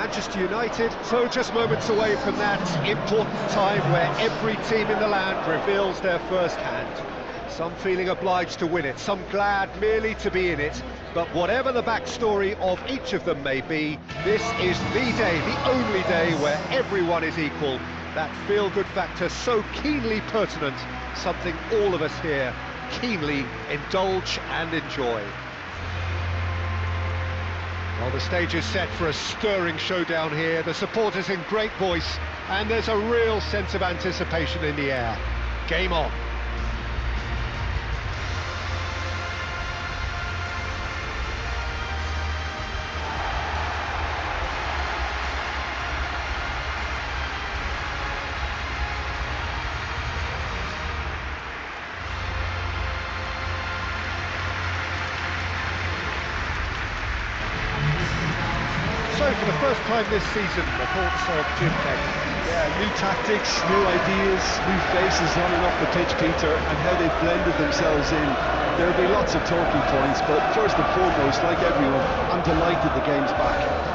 Manchester United, so just moments away from that important time where every team in the land reveals their first hand. Some feeling obliged to win it, some glad merely to be in it, but whatever the backstory of each of them may be, this is the day, the only day where everyone is equal. That feel-good factor so keenly pertinent, something all of us here keenly indulge and enjoy. Well, the stage is set for a stirring showdown here, the supporters in great voice, and there's a real sense of anticipation in the air. Game on. So, for the first time this season, the thoughts of Jim Pegg. Yeah, new tactics, new ideas, new faces running off the pitch, Peter, and how they've blended themselves in. There'll be lots of talking points, but first and foremost, like everyone, I'm delighted the game's back.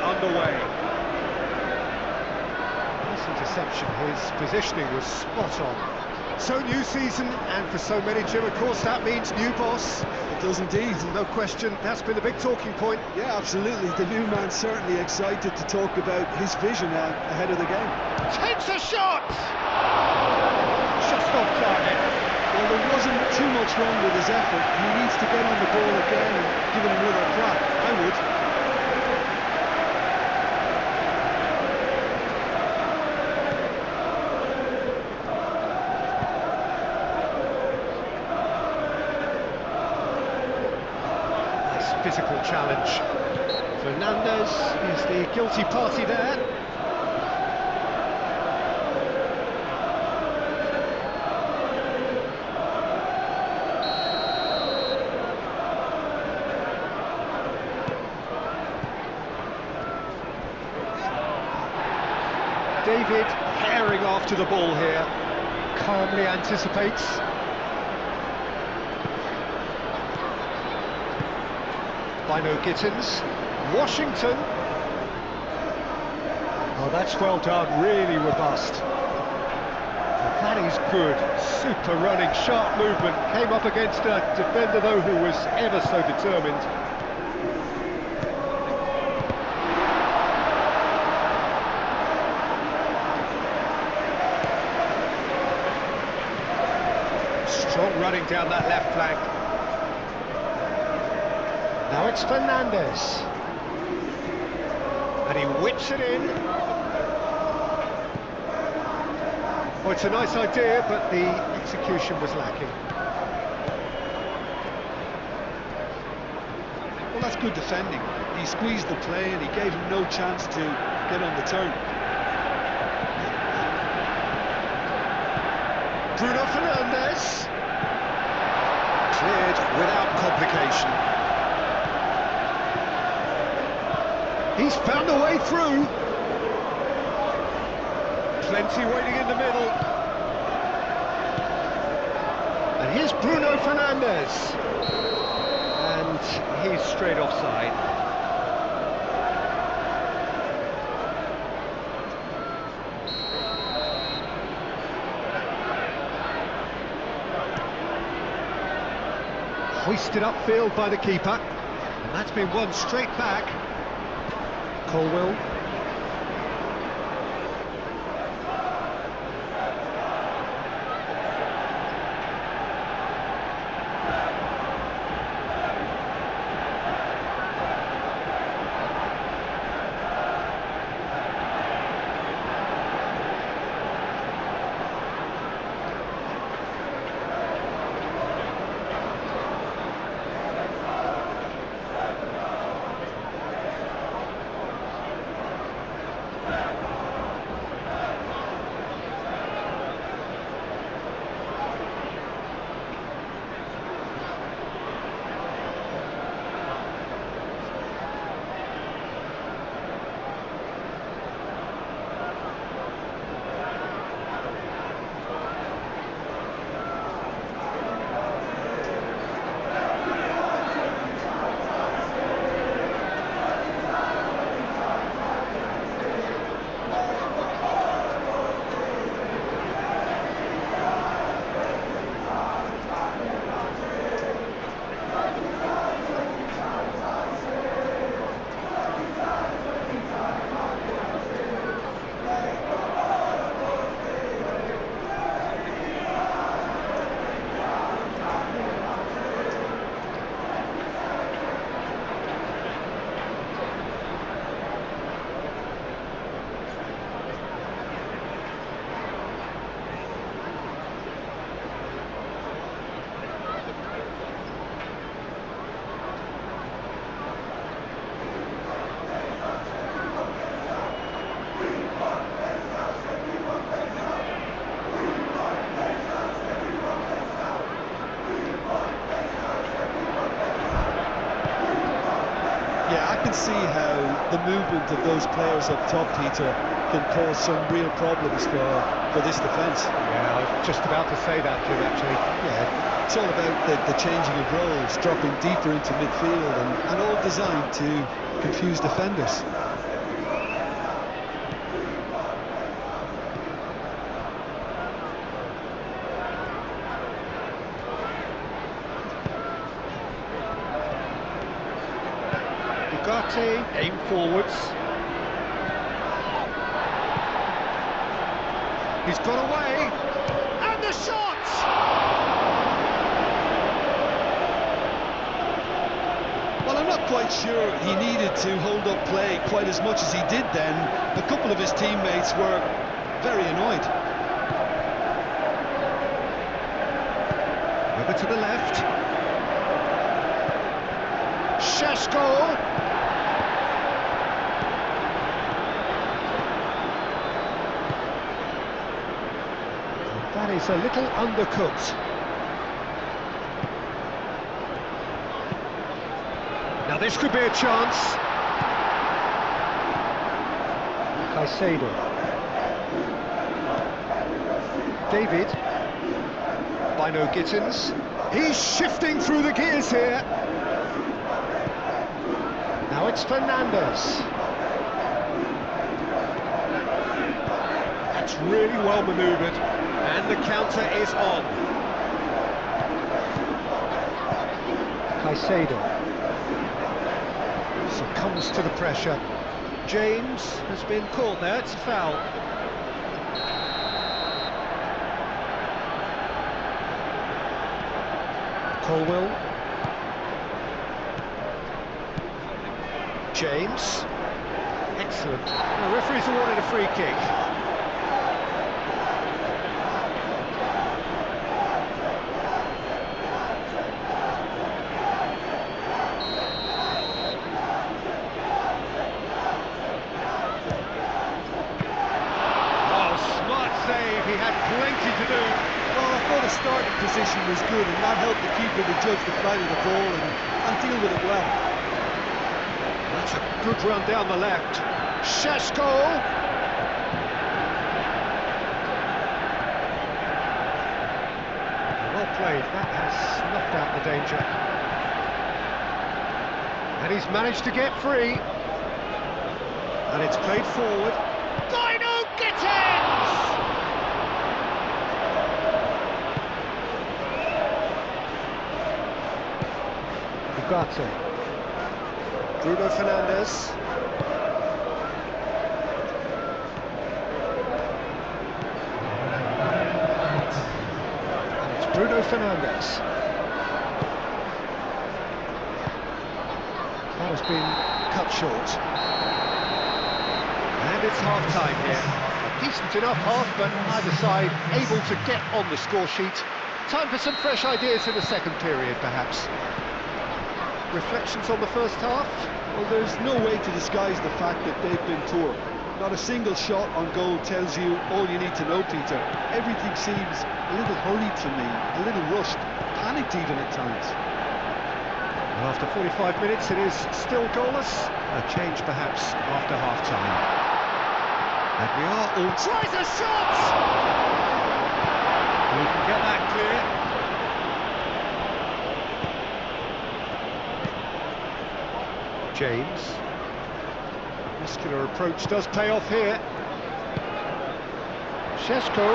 Underway. Nice interception, his positioning was spot on. So new season, and for so many, Jim, of course, that means new boss. It does indeed. No question, that's been the big talking point. Yeah, absolutely. The new man's certainly excited to talk about his vision ahead of the game. Takes a shot! Just off target. Well, there wasn't too much wrong with his effort. He needs to get on the ball again and give it another crack. I would. Physical challenge. Fernandez is the guilty party there. David herring after the ball here, calmly anticipates. Bino Gittins, Washington. Oh, that's well done, really robust. That is good, super running, sharp movement. Came up against a defender though who was ever so determined. Strong running down that left flank. Now it's Fernandez. And he whips it in. Oh, it's a nice idea, but the execution was lacking. Well, that's good defending. He squeezed the play and he gave him no chance to get on the turn. Bruno Fernandez. Cleared without complication. He's found a way through. Plenty waiting in the middle. And here's Bruno Fernandez. And he's straight offside. Hoisted upfield by the keeper. And that's been won straight back. Colwell. can see how the movement of those players up top, Peter, can cause some real problems for this defence. Yeah, I was just about to say that, Jim, actually. Yeah, it's all about the changing of roles, dropping deeper into midfield, and all designed to confuse defenders. Bugatti, aim forwards. He's got away, and the shot! Well, I'm not quite sure he needed to hold up play quite as much as he did then. A couple of his teammates were very annoyed. Over to the left. Šeško. That is a little undercooked. Now this could be a chance. Caicedo. David. Bino Gittins. He's shifting through the gears here. Now it's Fernandes. That's really well manoeuvred, and the counter is on. Caicedo succumbs to the pressure. James has been caught there, it's a foul. Colwell. James. Excellent. The referee's awarded a free kick. Oh, smart save. He had plenty to do. Well, I thought his starting position was good, and that helped the keeper to judge the flight of the ball and deal with it well. That's a good run down the left. Šeško. Well played. That has snuffed out the danger. And he's managed to get free. And it's played forward. Bino Gittins! Bugatti. Bruno Fernandes. And it's Bruno Fernandes. That has been cut short. And it's half-time here. A decent enough half, but either side able to get on the score sheet. Time for some fresh ideas in the second period, perhaps. Reflections on the first half? Well, there's no way to disguise the fact that they've been poor. Not a single shot on goal tells you all you need to know, Peter. Everything seems a little hurried to me, a little rushed, panicked even at times. Well, after 45 minutes it is still goalless. A change perhaps after half-time. And we are all... Tries a shot! We can get that clear. James. Muscular approach does pay off here. Šeško.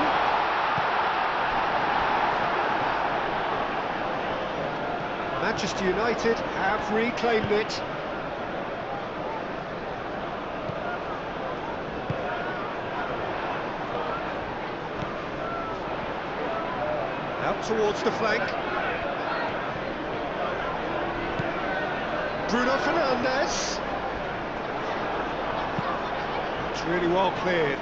Manchester United have reclaimed it. Out towards the flank. Bruno Fernandes. It's really well cleared.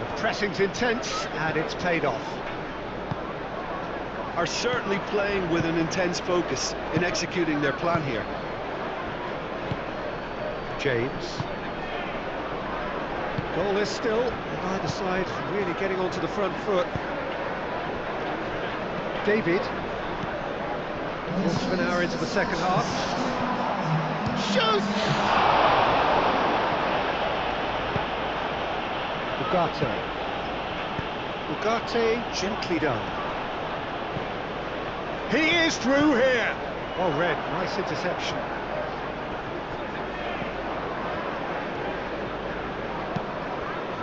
The pressing's intense and it's paid off. Are certainly playing with an intense focus in executing their plan here. James. Goalless still, and either side really getting onto the front foot. David. Quarter of an hour into the second half. Shoots! Ugarte, gently done. He is through here! Well read, nice interception.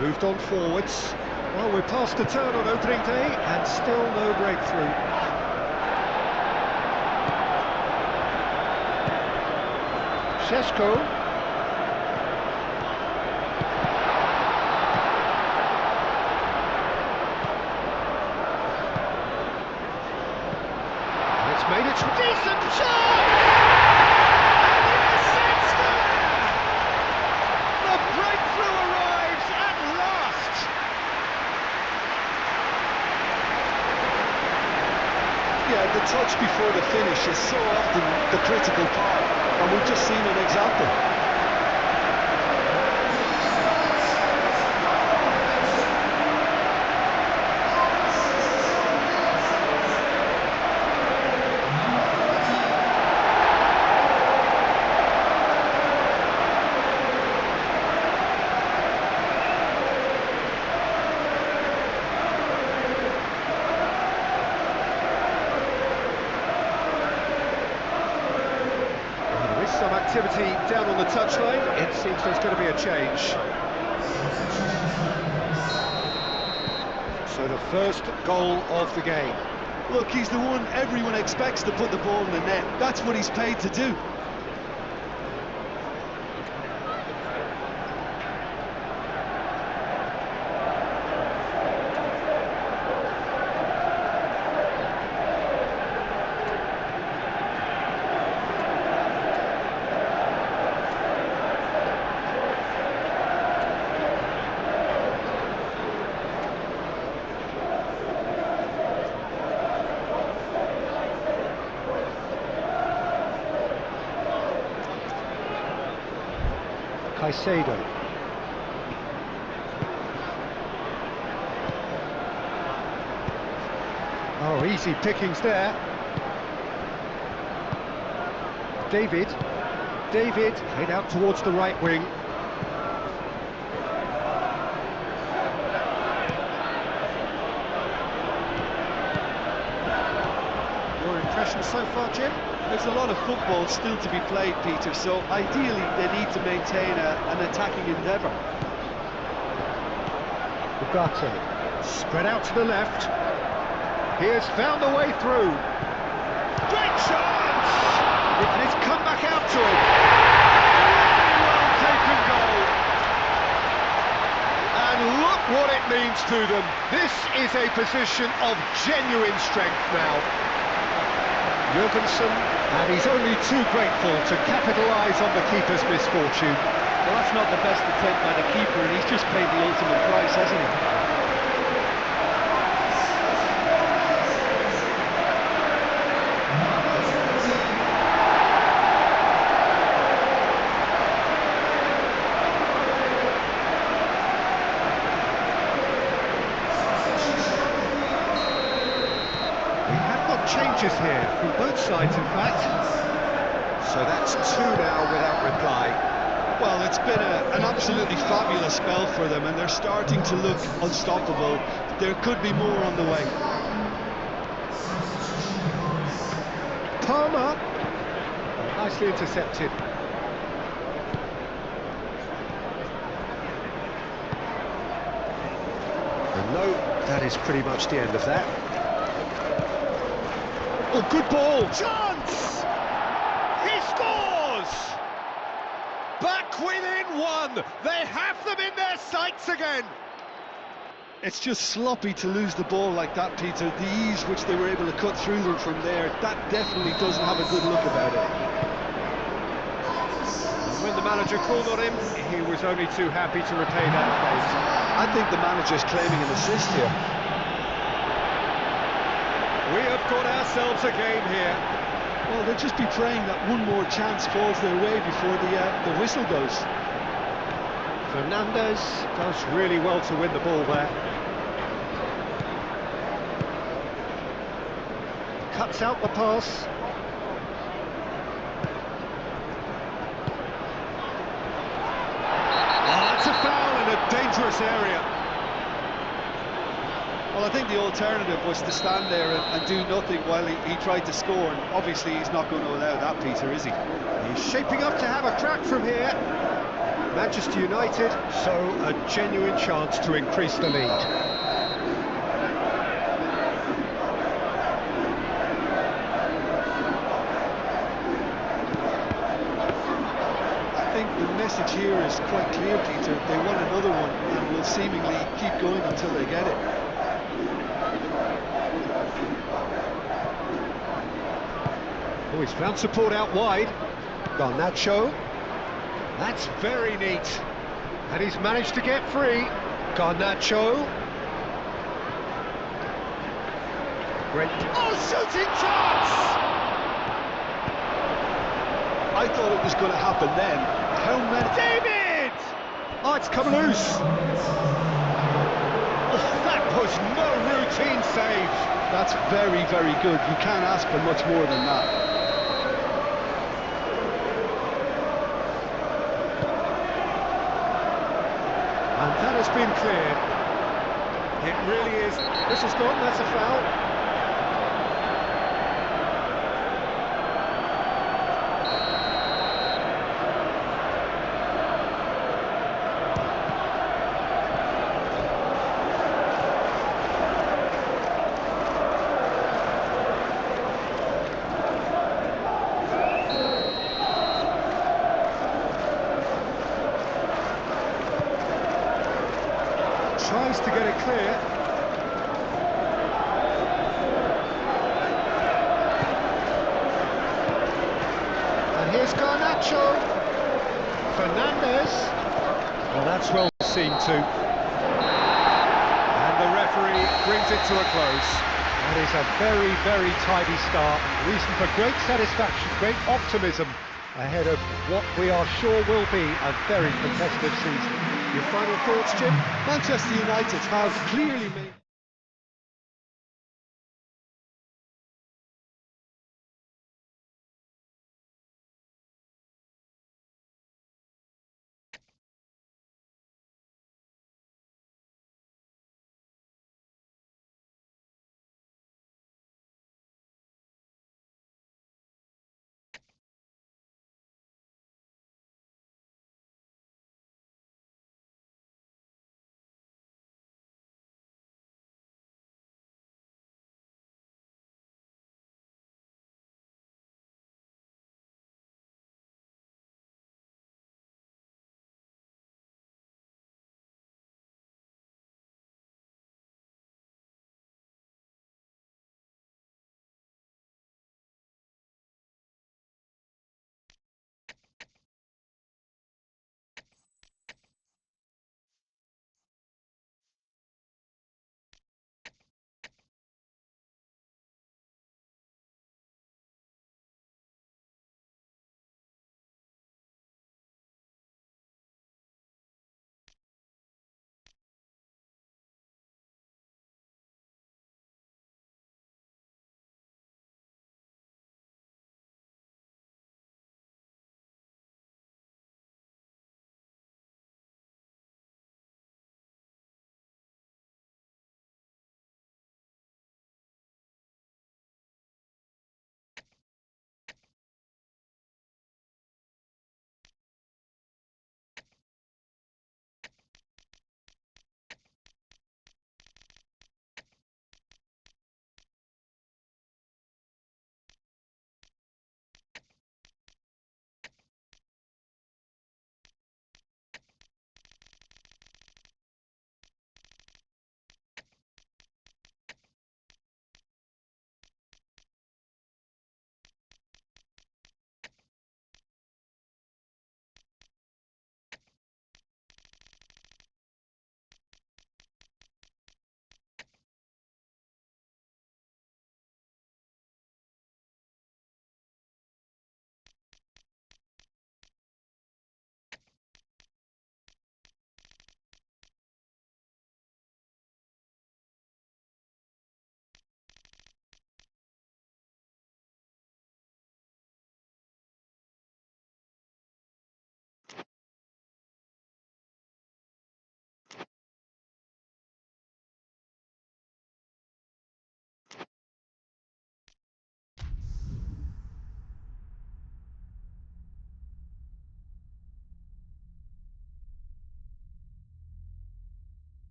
Moved on forwards. Well, we're past the turn on opening day and still no breakthrough. Šeško. And it's made its decent shot! The breakthrough arrives at last! Yeah, the touch before the finish is so often the critical part, and we've just seen an example. Some activity down on the touchline. It seems there's going to be a change. So the first goal of the game. Look, he's the one everyone expects to put the ball in the net. That's what he's paid to do. Caicedo. Oh, easy pickings there. David head out towards the right wing. Your impressions so far, Jim? There's a lot of football still to be played, Peter, so ideally they need to maintain an attacking endeavour. Ugarte, spread out to the left. He has found a way through. Great chance! And it's come back out to him. Really well taken goal. And look what it means to them. This is a position of genuine strength now. Jurgensen, and he's only too grateful to capitalise on the keeper's misfortune. Well, that's not the best attempt by the keeper, and he's just paid the ultimate price, hasn't he? Changes here from both sides, in fact. So that's two now without reply. Well, it's been an absolutely fabulous spell for them, and they're starting to look unstoppable. There could be more on the way. Palmer, nicely intercepted. And no, that is pretty much the end of that. Oh, good ball! Chance! He scores! Back within one! They have them in their sights again! It's just sloppy to lose the ball like that, Peter. The ease which they were able to cut through them from there, that definitely doesn't have a good look about it. And when the manager called on him, he was only too happy to repay that favour. I think the manager's claiming an assist here. We have got ourselves a game here. Well, they'll just be praying that one more chance falls their way before the whistle goes. Fernandez does really well to win the ball there. Cuts out the pass. dangerous area. Well, I think the alternative was to stand there and do nothing while he tried to score, and obviously he's not going to allow that, Peter, is he? He's shaping up to have a crack from here. Manchester United show a genuine chance to increase the lead. I think the message here is quite clear, Peter. They want another one and will seemingly keep going until they get it. Oh, he's found support out wide. Garnacho. That's very neat. And he's managed to get free. Garnacho. Great. Oh, shooting chance! I thought it was going to happen then. How many... David! Oh, it's come loose. Oh, that was no routine save. That's very, very good. You can't ask for much more than that. And that has been cleared. It really is. This has gone, that's a foul. Tries to get it clear. And here's Garnacho. Fernandez. Well, that's well seen too. And the referee brings it to a close. That is a very, very tidy start. Reason for great satisfaction, great optimism ahead of what we are sure will be a very competitive season. Your final thoughts, Jim? Manchester United have clearly made...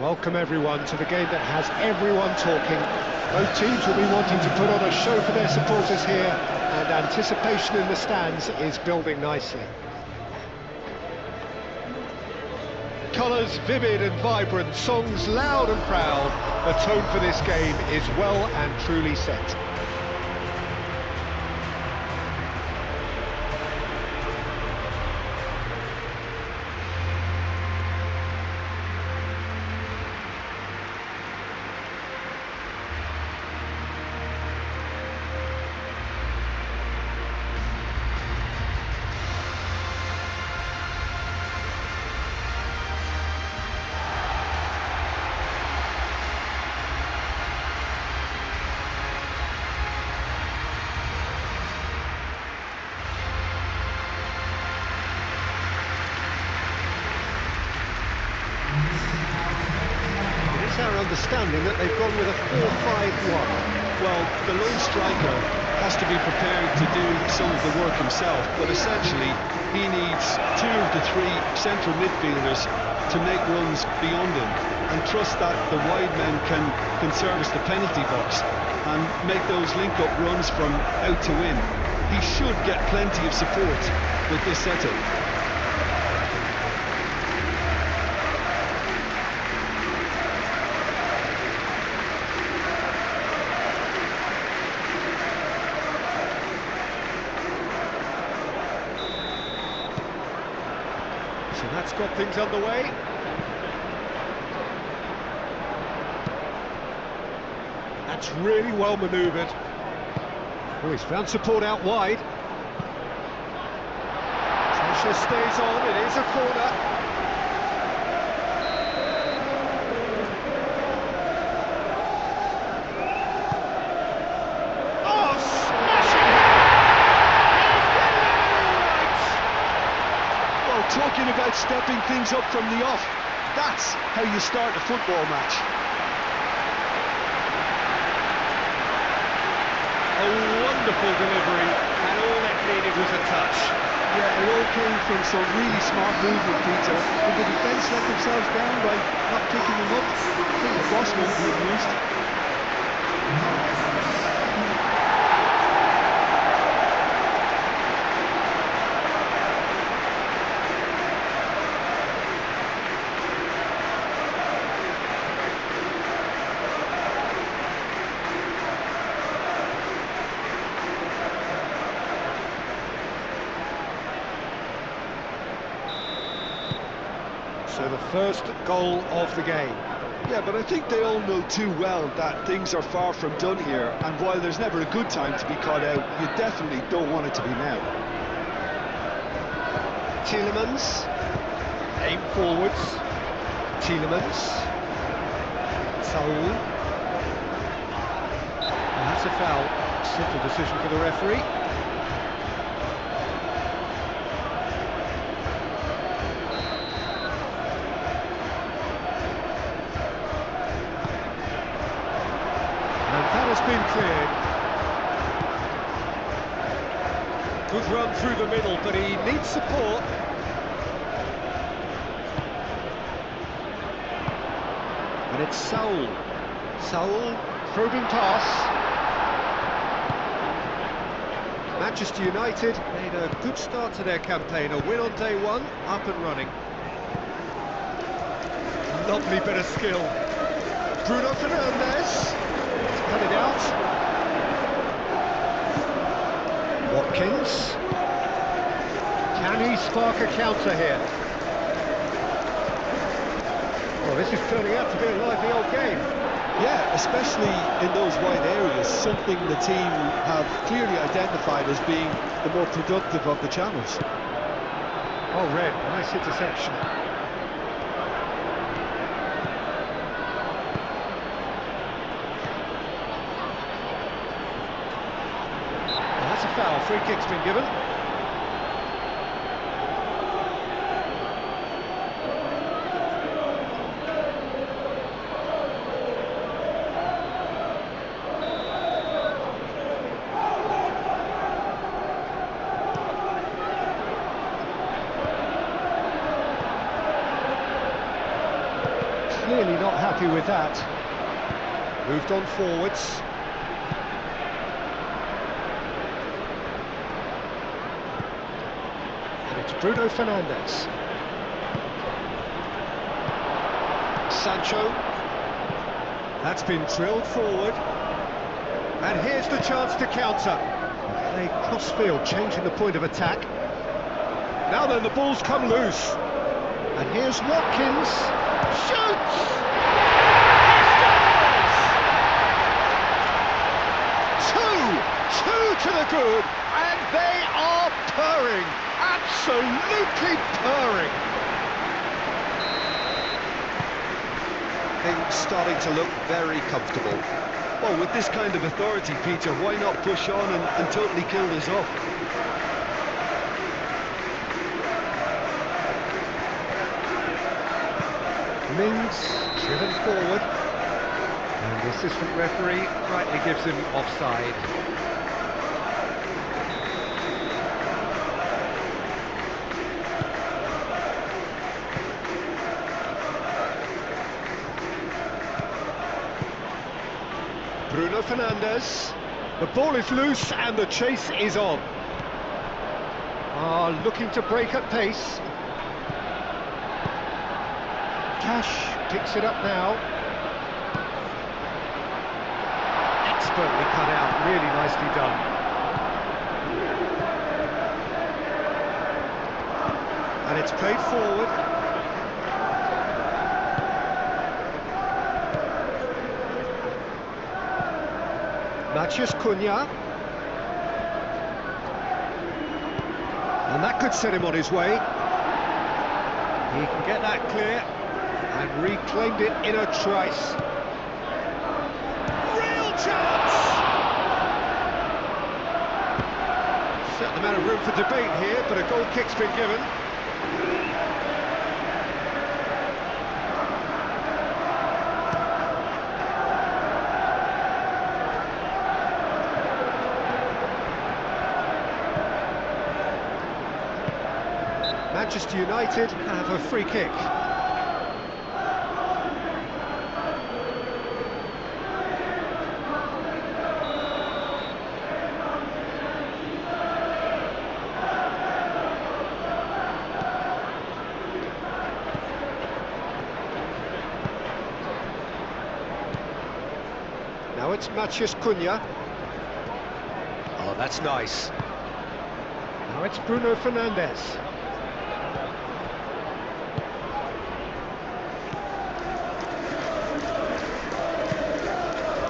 Welcome everyone to the game that has everyone talking. Both teams will be wanting to put on a show for their supporters here, and anticipation in the stands is building nicely. Colours vivid and vibrant, songs loud and proud. The tone for this game is well and truly set. Our understanding that they've gone with a 4-5-1. Well, the lone striker has to be prepared to do some of the work himself, but essentially he needs 2 of the 3 central midfielders to make runs beyond him and trust that the wide men can service the penalty box and make those link-up runs from out to in. He should get plenty of support with this setup. So that's got things underway. That's really well manoeuvred. Oh, he's found support out wide. Pressure stays on, it is a corner. Oh, smashing! Well, talking about stepping things up from the off, that's how you start a football match. A wonderful delivery, and all it needed was a touch. Yeah, it all came from some really smart movement, Peter. Did the defence let themselves down by not picking them up? I think the boss won't be amused. So the first goal of the game. Yeah, but I think they all know too well that things are far from done here, and while there's never a good time to be caught out, you definitely don't want it to be now. Tielemans, aim forwards. Tielemans, Saul. And that's a foul. Simple decision for the referee. Has been cleared. Good run through the middle, but he needs support. And it's Saul. Saul, probing pass. Manchester United made a good start to their campaign. A win on day one, up and running. Lovely bit of skill. Bruno Fernandes. Cut it out. Watkins. Can he spark a counter here? Well, this is turning out to be a lively old game. Yeah, especially in those wide areas, something the team have clearly identified as being the more productive of the channels. Oh, Red, nice interception. Foul, free kick's been given. clearly not happy with that. Moved on forwards. And it's Bruno Fernandes. Sancho. That's been drilled forward. And here's the chance to counter. They cross-field, changing the point of attack. Now then, the ball's come loose. And here's Watkins. Shoots! He scores! Two to the good, and they are purring. Absolutely purring. Things starting to look very comfortable. Well, with this kind of authority, Peter, why not push on and totally kill this off? Mings driven forward, and the assistant referee rightly gives him offside. Bruno Fernandes. The ball is loose and the chase is on. Looking to break at pace. Cash picks it up now. Expertly cut out, really nicely done. And it's played forward. Matheus Cunha. And that could set him on his way. He can get that clear. And reclaimed it in a trice. Real chance! Certain amount of room for debate here, but a goal kick's been given. Manchester United have a free kick. Now it's Matheus Cunha. Oh, that's nice. Now it's Bruno Fernandes.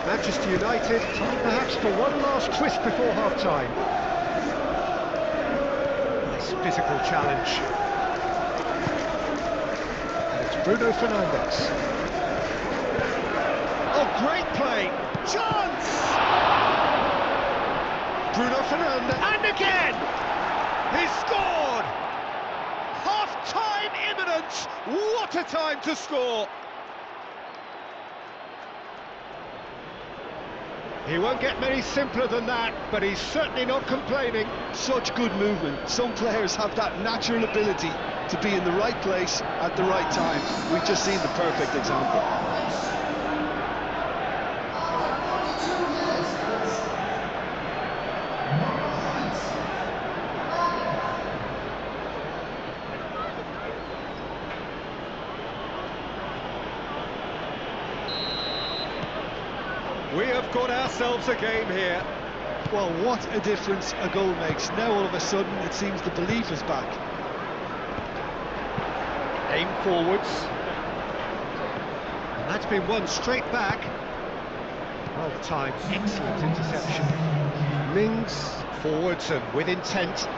Manchester United, time perhaps for one last twist before half-time. Nice physical challenge. And it's Bruno Fernandes. Oh, great play! Chance! Bruno Fernandes, and again! He's scored! Half-time imminent! What a time to score! He won't get many simpler than that, but he's certainly not complaining. Such good movement. Some players have that natural ability to be in the right place at the right time. We've just seen the perfect example. We have got ourselves a game here. Well, what a difference a goal makes. Now all of a sudden it seems the belief is back. Aim forwards. And that's been won straight back. Well timed, excellent interception. Mings forwards and with intent.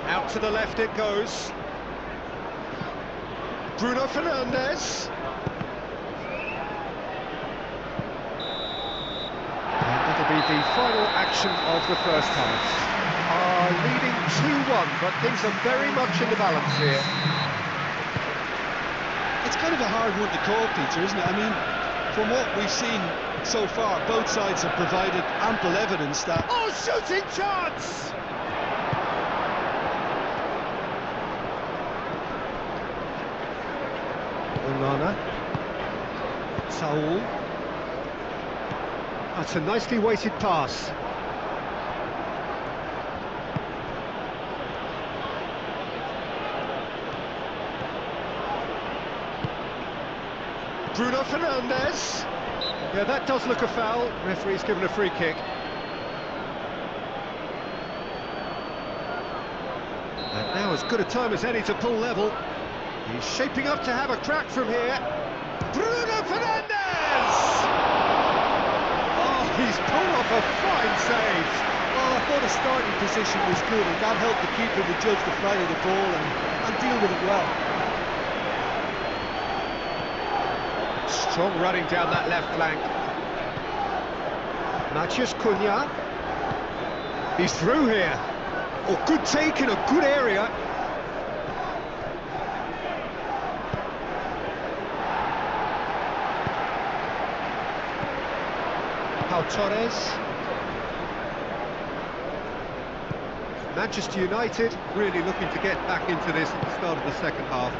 Out to the left it goes. Bruno Fernandes. Be the final action of the first half. Leading 2-1, but things are very much in the balance here. It's kind of a hard one to call, Peter, isn't it? I mean, from what we've seen so far, both sides have provided ample evidence that... Oh, shooting chance! Onana. Saul. That's a nicely weighted pass. Bruno Fernandes. Yeah, that does look a foul. Referee's given a free kick. And now as good a time as any to pull level. He's shaping up to have a crack from here. Bruno Fernandes! Oh, he's pulled off a fine save. Well, I thought the starting position was good, and that helped the keeper to judge the flight of the ball and deal with it well. Strong running down that left flank. Matheus Cunha. He's through here. Oh, good take in a good area. Pau Torres. Manchester United really looking to get back into this at the start of the second half.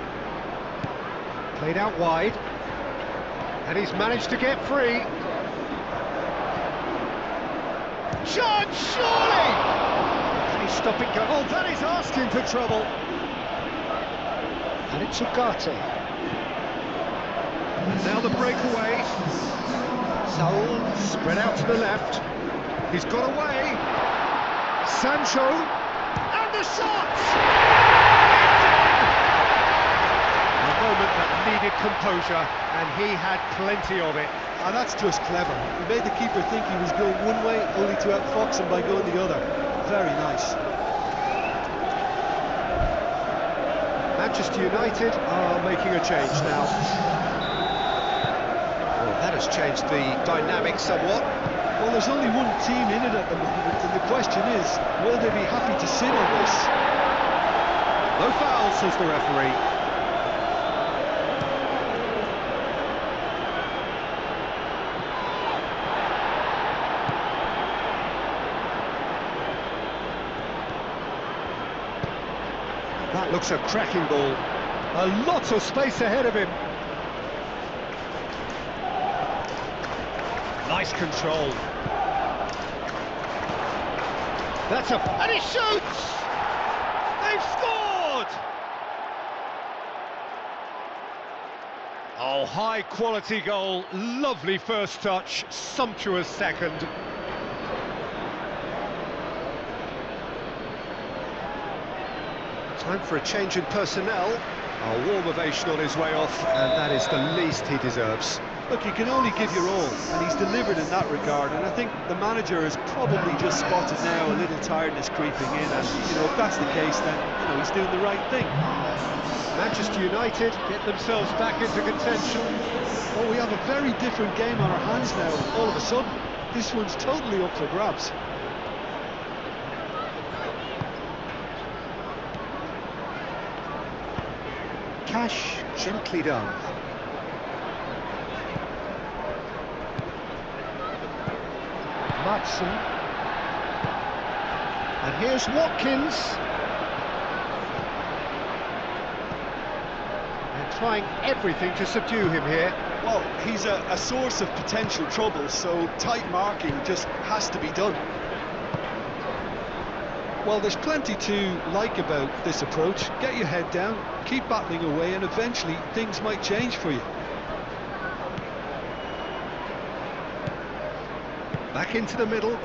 Played out wide. And he's managed to get free. Chance, surely! Can he stop it going? Oh, that is asking for trouble. And it's Ugarte. And now the breakaway. Saul spread out to the left. He's got away. Sancho. And the shot! A moment that needed composure, and he had plenty of it. And that's just clever. He made the keeper think he was going one way, only to outfox him by going the other. Very nice. Manchester United are making a change now. Well, that has changed the dynamic somewhat. Well, there's only one team in it at the moment, and the question is, will they be happy to sit on this? No foul, says the referee. That looks a cracking ball. A lot of space ahead of him. Nice control. That's a... and he shoots! They've scored! Oh, high quality goal. Lovely first touch. Sumptuous second. Time for a change in personnel. A warm ovation on his way off, and that is the least he deserves. Look, you can only give your all, and he's delivered in that regard, and I think the manager has probably just spotted now a little tiredness creeping in, and, if that's the case, then, he's doing the right thing. Manchester United get themselves back into contention. Well, we have a very different game on our hands now, all of a sudden. This one's totally up for grabs. Cash gently done. Matson. And here's Watkins. They're trying everything to subdue him here. Well, he's a source of potential trouble, so tight marking just has to be done. Well, there's plenty to like about this approach. Get your head down, keep battling away, and eventually things might change for you. Back into the middle.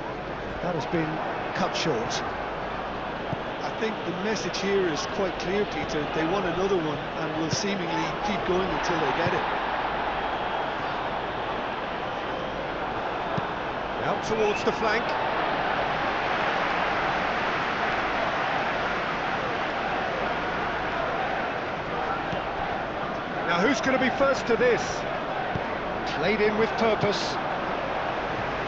That has been cut short. I think the message here is quite clear, Peter. They want another one and will seemingly keep going until they get it. Out towards the flank. Now who's going to be first to this? Played in with purpose.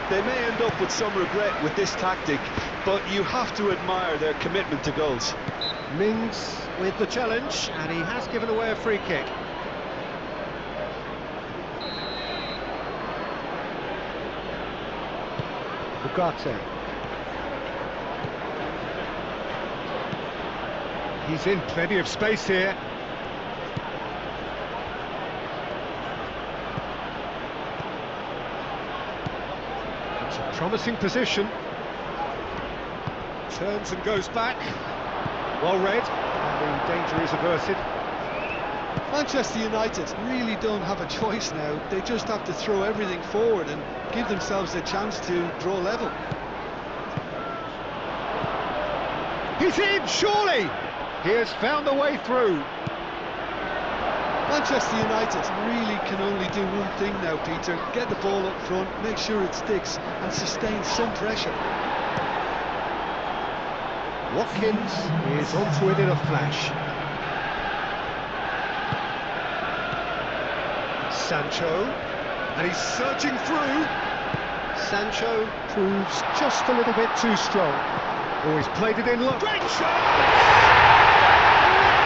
They may end up with some regret with this tactic, but you have to admire their commitment to goals. Mings with the challenge, and he has given away a free kick. Ugarte. He's in plenty of space here. Promising position. Turns and goes back. Well read, and the danger is averted. Manchester United really don't have a choice now. They just have to throw everything forward and give themselves a chance to draw level. He's in, surely! He has found the way through. Manchester United really can only do one thing now, Peter. Get the ball up front, make sure it sticks, and sustain some pressure. Watkins is onto it in a flash. Sancho, and he's surging through. Sancho proves just a little bit too strong. Oh, he's played it in low. Great shot!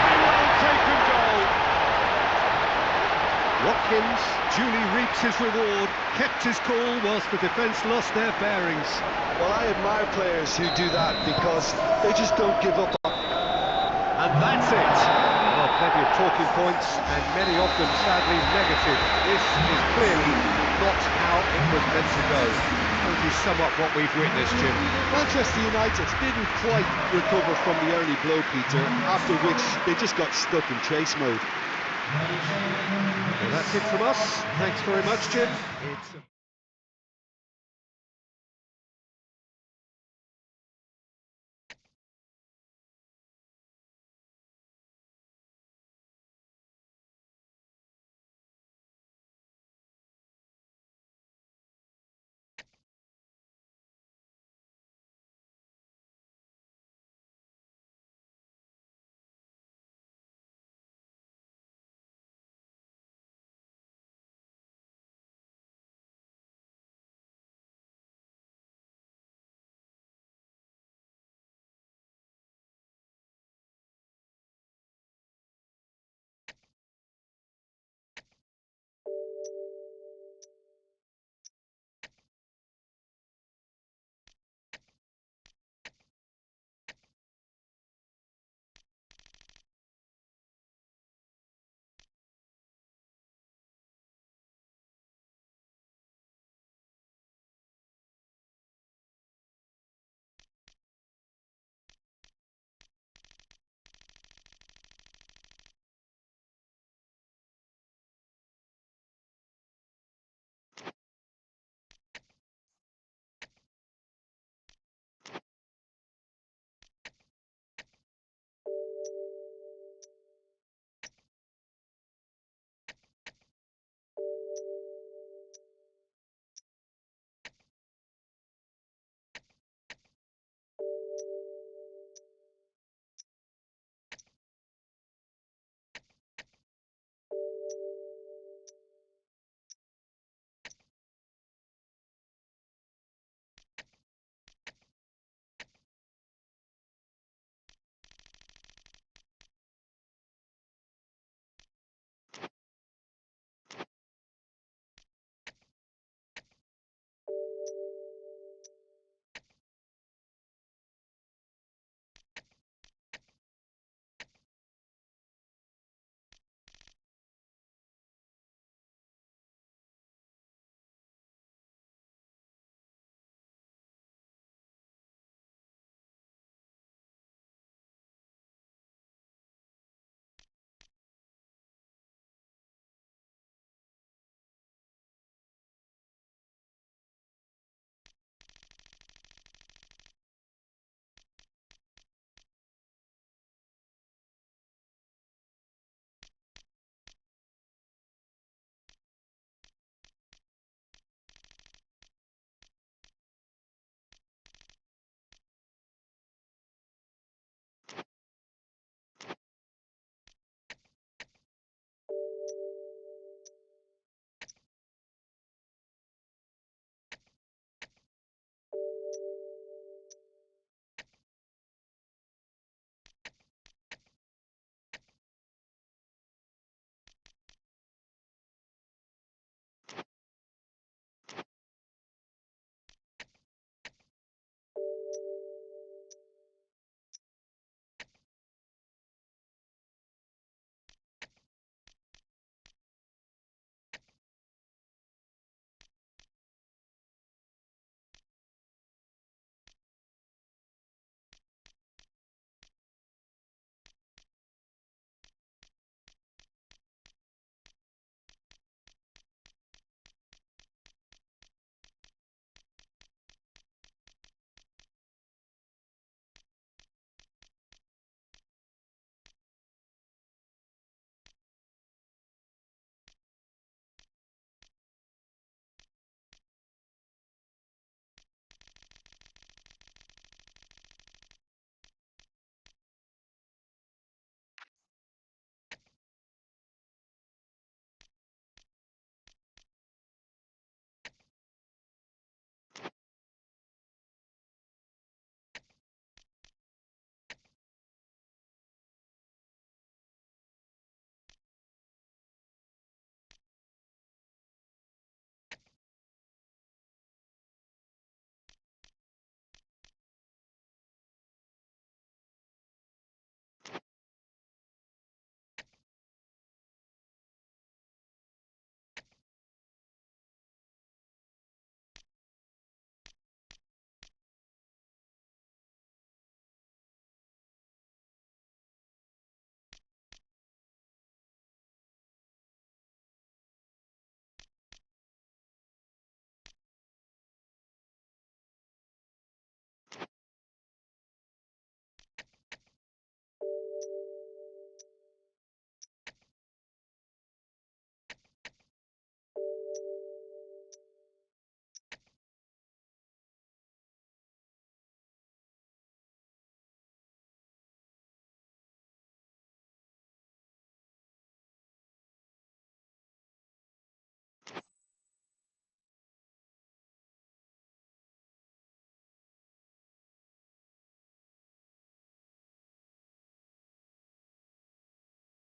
Really well taken goal. Watkins duly reaps his reward, kept his cool whilst the defence lost their bearings. Well, I admire players who do that because they just don't give up. And that's it. Well, plenty of talking points, and many of them sadly negative. This is clearly not how it was meant to go. How would you sum up what we've witnessed, Jim? Manchester United didn't quite recover from the early blow, Peter, after which they just got stuck in chase mode. Well, that's it from us. Thanks very much, Jim.